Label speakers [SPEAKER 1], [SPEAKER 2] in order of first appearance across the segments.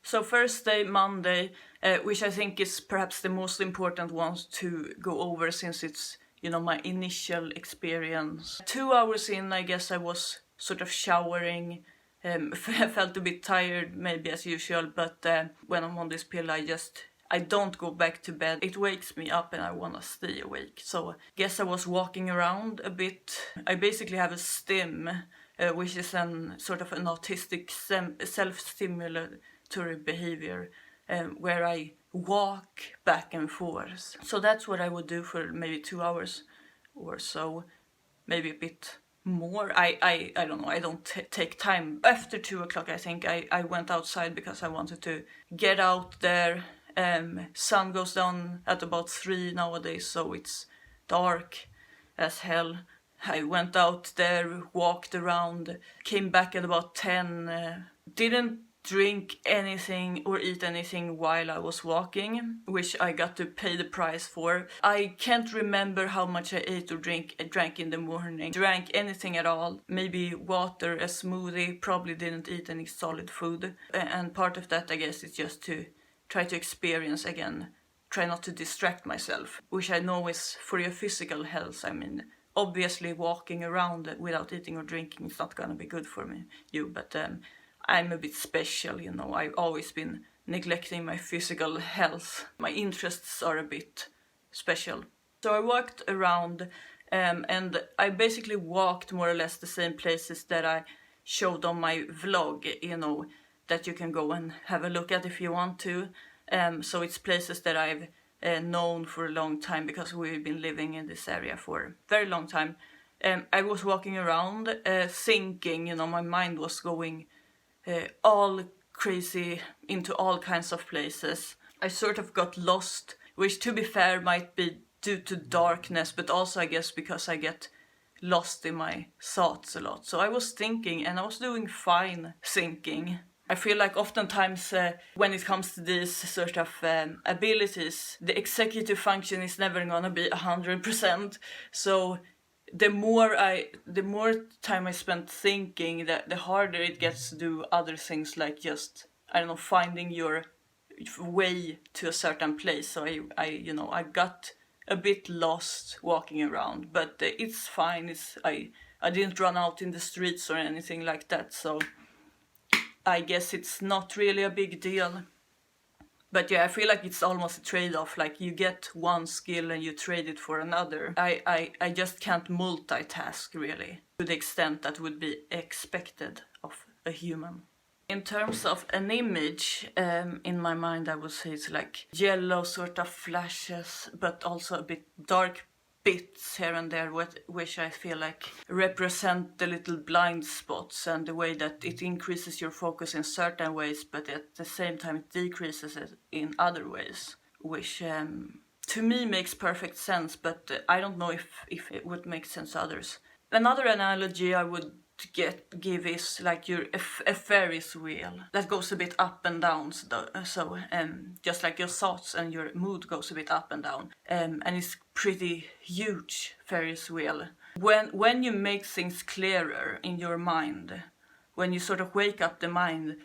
[SPEAKER 1] So first day, Monday, which I think is perhaps the most important one to go over since it's, you know, my initial experience. 2 hours in, I guess I was sort of showering, felt a bit tired maybe as usual, but when I'm on this pill I don't go back to bed. It wakes me up and I want to stay awake. So I guess I was walking around a bit. I basically have a stim, which is an sort of an autistic self-stimulatory behavior, where I walk back and forth. So that's what I would do for maybe 2 hours or so, maybe a bit more. I don't know, I don't take time. After 2 o'clock I think I went outside because I wanted to get out there. Sun goes down at about 3 nowadays, so it's dark as hell. I went out there, walked around, came back at about 10, didn't drink anything or eat anything while I was walking, which I got to pay the price for. I can't remember how much I ate or drank in the morning. Drank anything at all, maybe water, a smoothie, probably didn't eat any solid food. And part of that I guess is just to try to experience again, try not to distract myself, which I know is for your physical health. I mean, obviously walking around without eating or drinking is not gonna be good for you, but I'm a bit special, you know. I've always been neglecting my physical health. My interests are a bit special. So I walked around and I basically walked more or less the same places that I showed on my vlog, you know, that you can go and have a look at if you want to. So it's places that I've known for a long time because we've been living in this area for a very long time. I was walking around thinking, you know, my mind was going all crazy into all kinds of places. I sort of got lost, which to be fair might be due to darkness, but also I guess because I get lost in my thoughts a lot. So I was thinking and I was doing fine thinking. I feel like oftentimes when it comes to these sort of abilities, the executive function is never gonna be 100%. So the more time I spend thinking, the harder it gets to do other things like just, I don't know, finding your way to a certain place. So I got a bit lost walking around, but it's fine. I didn't run out in the streets or anything like that, so I guess it's not really a big deal. But yeah, I feel like it's almost a trade-off, like you get one skill and you trade it for another. I just can't multitask really, to the extent that would be expected of a human. In terms of an image, in my mind I would say it's like yellow sort of flashes, but also a bit dark bits here and there, which I feel like represent the little blind spots and the way that it increases your focus in certain ways, but at the same time it decreases it in other ways, which to me makes perfect sense, but I don't know if it would make sense to others. Another analogy I would give is like a Ferris wheel that goes a bit up and down, so just like your thoughts and your mood goes a bit up and down, and it's pretty huge Ferris wheel. When you make things clearer in your mind, when you sort of wake up the mind,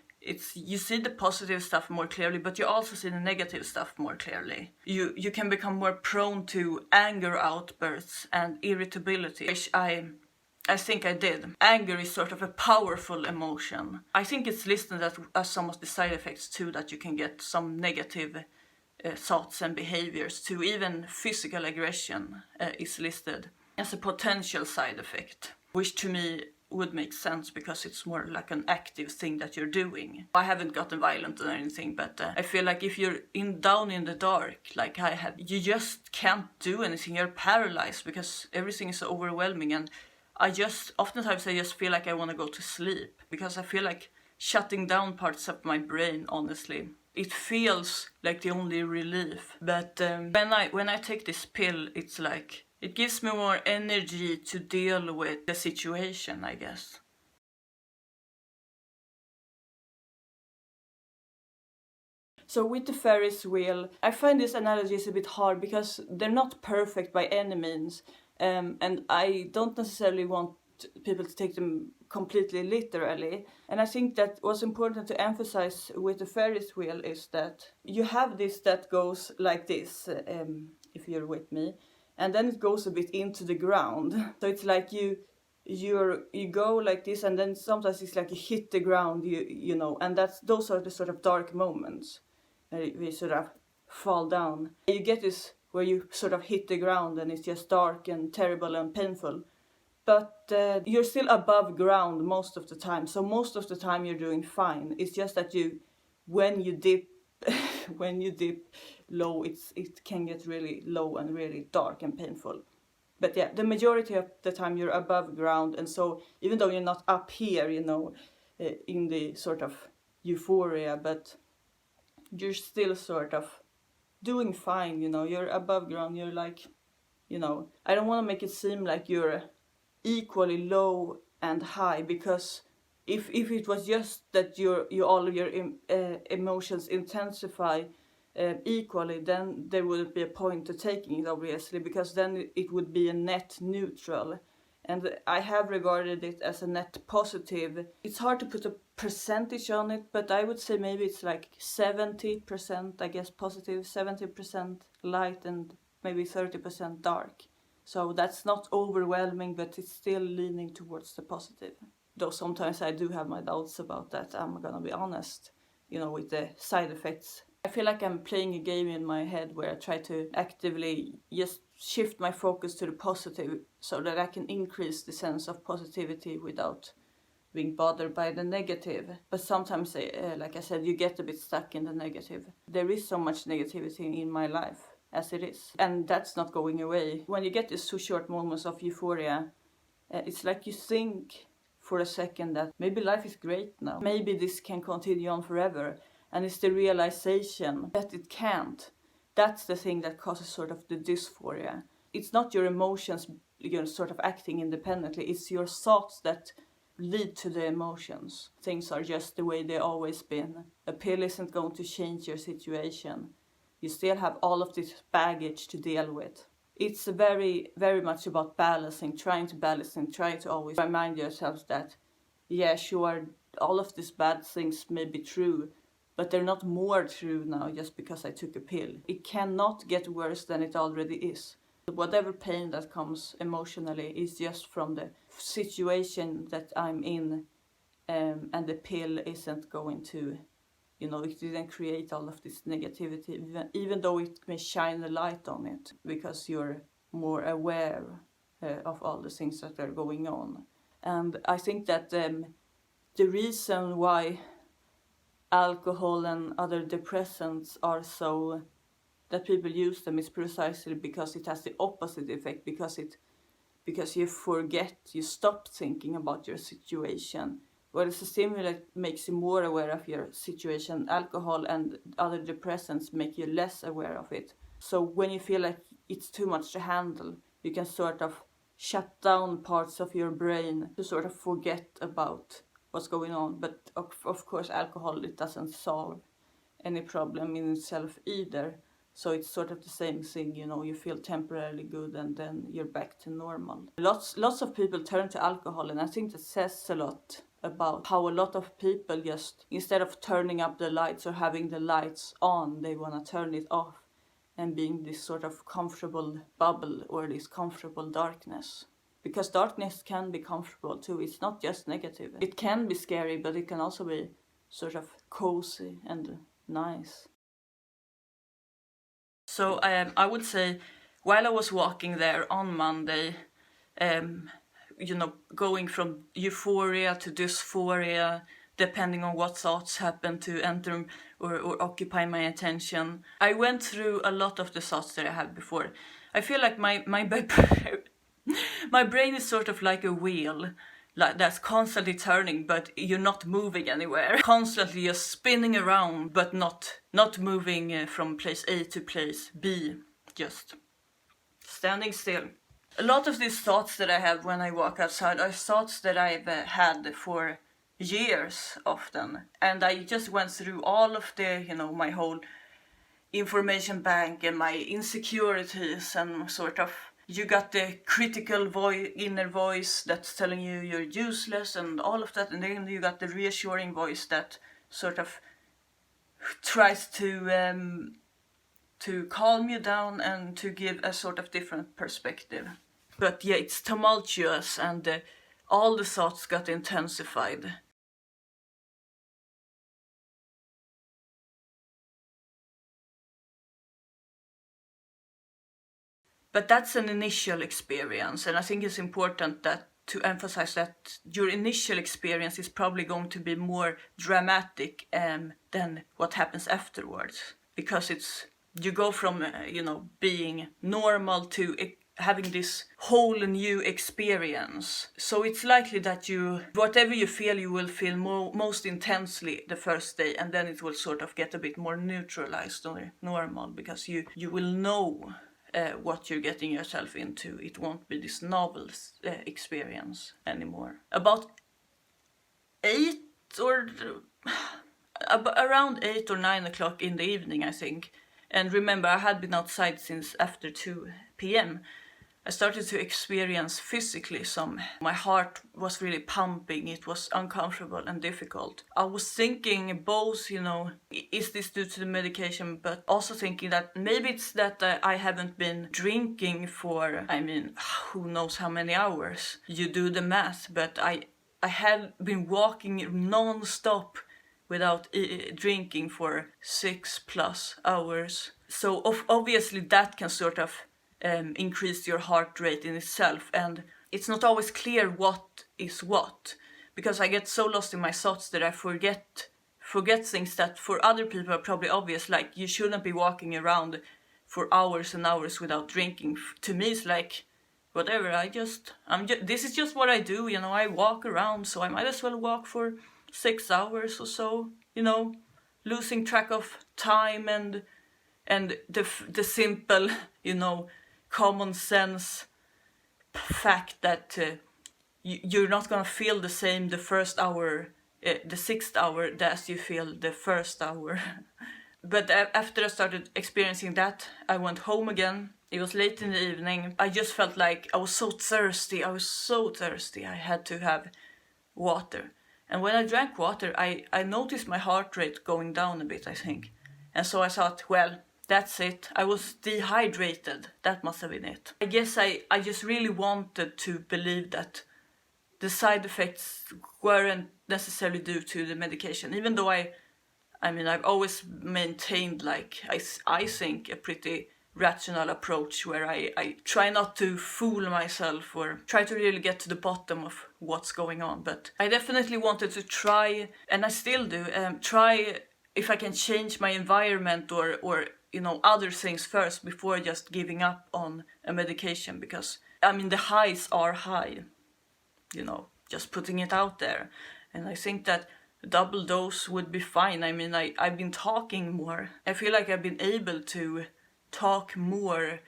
[SPEAKER 1] you see the positive stuff more clearly, but you also see the negative stuff more clearly. You can become more prone to anger outbursts and irritability, which I think I did. Anger is sort of a powerful emotion. I think it's listed as some of the side effects too, that you can get some negative thoughts and behaviors too. Even physical aggression is listed as a potential side effect, which to me would make sense because it's more like an active thing that you're doing. I haven't gotten violent or anything, but I feel like if you're down in the dark, like I have, you just can't do anything. You're paralyzed because everything is so overwhelming, and oftentimes I just feel like I want to go to sleep because I feel like shutting down parts of my brain, honestly. It feels like the only relief, but when I take this pill, it's like, it gives me more energy to deal with the situation, I guess. So with the Ferris wheel, I find this analogy is a bit hard because they're not perfect by any means. And I don't necessarily want people to take them completely literally. And I think that what's important to emphasize with the Ferris wheel is that you have this that goes like this, if you're with me, and then it goes a bit into the ground. So it's like you go like this, and then sometimes it's like you hit the ground, you know, and those are the sort of dark moments where we sort of fall down. You get this where you sort of hit the ground and it's just dark and terrible and painful. But you're still above ground most of the time. So most of the time you're doing fine. It's just that when you dip low, it can get really low and really dark and painful. But yeah, the majority of the time you're above ground, and so even though you're not up here, you know, in the sort of euphoria, but you're still sort of doing fine, you know, you're above ground, you're like, you know, I don't want to make it seem like you're equally low and high, because if it was just that all of your emotions intensify equally, then there wouldn't be a point to taking it, obviously, because then it would be a net neutral. And I have regarded it as a net positive. It's hard to put a percentage on it, but I would say maybe it's like 70%, I guess, positive, 70% light, and maybe 30% dark. So that's not overwhelming, but it's still leaning towards the positive. Though sometimes I do have my doubts about that, I'm gonna be honest, you know, with the side effects. I feel like I'm playing a game in my head where I try to actively just shift my focus to the positive so that I can increase the sense of positivity without being bothered by the negative. But sometimes, like I said, you get a bit stuck in the negative. There is so much negativity in my life as it is, and that's not going away. When you get these 2 short moments of euphoria, it's like you think for a second that maybe life is great now. Maybe this can continue on forever. And it's the realization that it can't. That's the thing that causes sort of the dysphoria. It's not your emotions, you know, sort of acting independently. It's your thoughts that lead to the emotions. Things are just the way they've always been. A pill isn't going to change your situation. You still have all of this baggage to deal with. It's very, very much about balancing, trying to always remind yourself that, yeah, sure, all of these bad things may be true, but they're not more true now just because I took a pill. It cannot get worse than it already is. Whatever pain that comes emotionally is just from the situation that I'm in, and the pill isn't going to, you know, it didn't create all of this negativity, even though it may shine a light on it, because you're more aware of all the things that are going on. And I think that the reason why alcohol and other depressants are so, that people use them, is precisely because it has the opposite effect, because you forget, you stop thinking about your situation. Whereas a stimulant makes you more aware of your situation, alcohol and other depressants make you less aware of it. So when you feel like it's too much to handle, you can sort of shut down parts of your brain to sort of forget about what's going on. But of course, alcohol, it doesn't solve any problem in itself either. So it's sort of the same thing, you know, you feel temporarily good and then you're back to normal. Lots of people turn to alcohol, and I think that says a lot about how a lot of people just, instead of turning up the lights or having the lights on, they want to turn it off and being this sort of comfortable bubble or this comfortable darkness. Because darkness can be comfortable too, it's not just negative. It can be scary, but it can also be sort of cozy and nice. So I would say, while I was walking there on Monday, you know, going from euphoria to dysphoria, depending on what thoughts happened to enter or occupy my attention, I went through a lot of the thoughts that I had before. I feel like my brain is sort of like a wheel, like that's constantly turning, but you're not moving anywhere. Constantly just spinning around, but not moving from place A to place B, just standing still. A lot of these thoughts that I have when I walk outside are thoughts that I've had for years often. And I just went through all of the, you know, my whole information bank and my insecurities, and sort of you got the critical inner voice that's telling you you're useless and all of that, and then you got the reassuring voice that sort of tries to calm you down and to give a sort of different perspective. But yeah, it's tumultuous, and all the thoughts got intensified. But that's an initial experience, and I think it's important to emphasize that your initial experience is probably going to be more dramatic than what happens afterwards, because you go from being normal to having this whole new experience. So it's likely that whatever you feel, you will feel most intensely the first day, and then it will sort of get a bit more neutralized or normal, because you will know what you're getting yourself into. It won't be this novel experience anymore. About 8 or around 8 or 9 o'clock in the evening, I think. And remember, I had been outside since after 2 p.m. I started to experience physically my heart was really pumping. It was uncomfortable and difficult. I was thinking both, is this due to the medication, but also thinking that maybe it's that I haven't been drinking for, who knows how many hours. You do the math, but I had been walking non-stop without drinking for 6+ hours. So obviously that can sort of increase your heart rate in itself, and it's not always clear what is what, because I get so lost in my thoughts that I forget things that for other people are probably obvious, like you shouldn't be walking around for hours and hours without drinking. To me it's like, whatever, this is just what I do, I walk around, so I might as well walk for 6 hours or so, losing track of time and the simple, common sense fact that you're not gonna feel the same the first hour, the 6th hour, as you feel the first hour. But after I started experiencing that, I went home again. It was late in the evening. I just felt like I was so thirsty. I had to have water. And when I drank water, I noticed my heart rate going down a bit, I think. And so I thought, well, that's it. I was dehydrated. That must have been it. I guess I just really wanted to believe that the side effects weren't necessarily due to the medication, even though I've always maintained, like, I think a pretty rational approach where I try not to fool myself or try to really get to the bottom of what's going on. But I definitely wanted to try, and I still do, try if I can change my environment or other things first before just giving up on a medication, because the highs are high, just putting it out there. And I think that double dose would be fine. I've been talking more. I feel like I've been able to talk more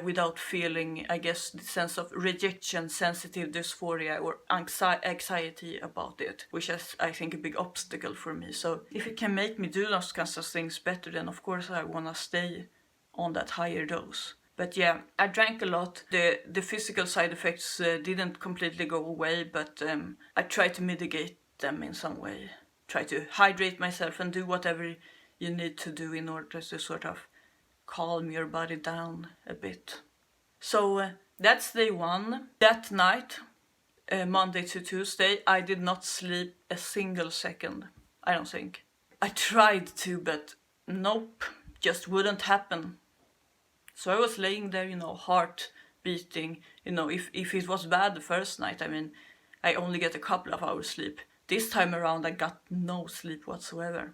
[SPEAKER 1] without feeling, I guess, the sense of rejection, sensitive dysphoria, or anxiety about it, which is, I think, a big obstacle for me. So if it can make me do those kinds of things better, then of course I want to stay on that higher dose. But yeah, I drank a lot. The physical side effects didn't completely go away, but I tried to mitigate them in some way. Try to hydrate myself and do whatever you need to do in order to sort of calm your body down a bit. So that's day 1. That night, Monday to Tuesday, I did not sleep a single second, I don't think. I tried to, but nope, just wouldn't happen. So I was laying there, heart beating. If it was bad the first night, I only get a couple of hours sleep. This time around I got no sleep whatsoever.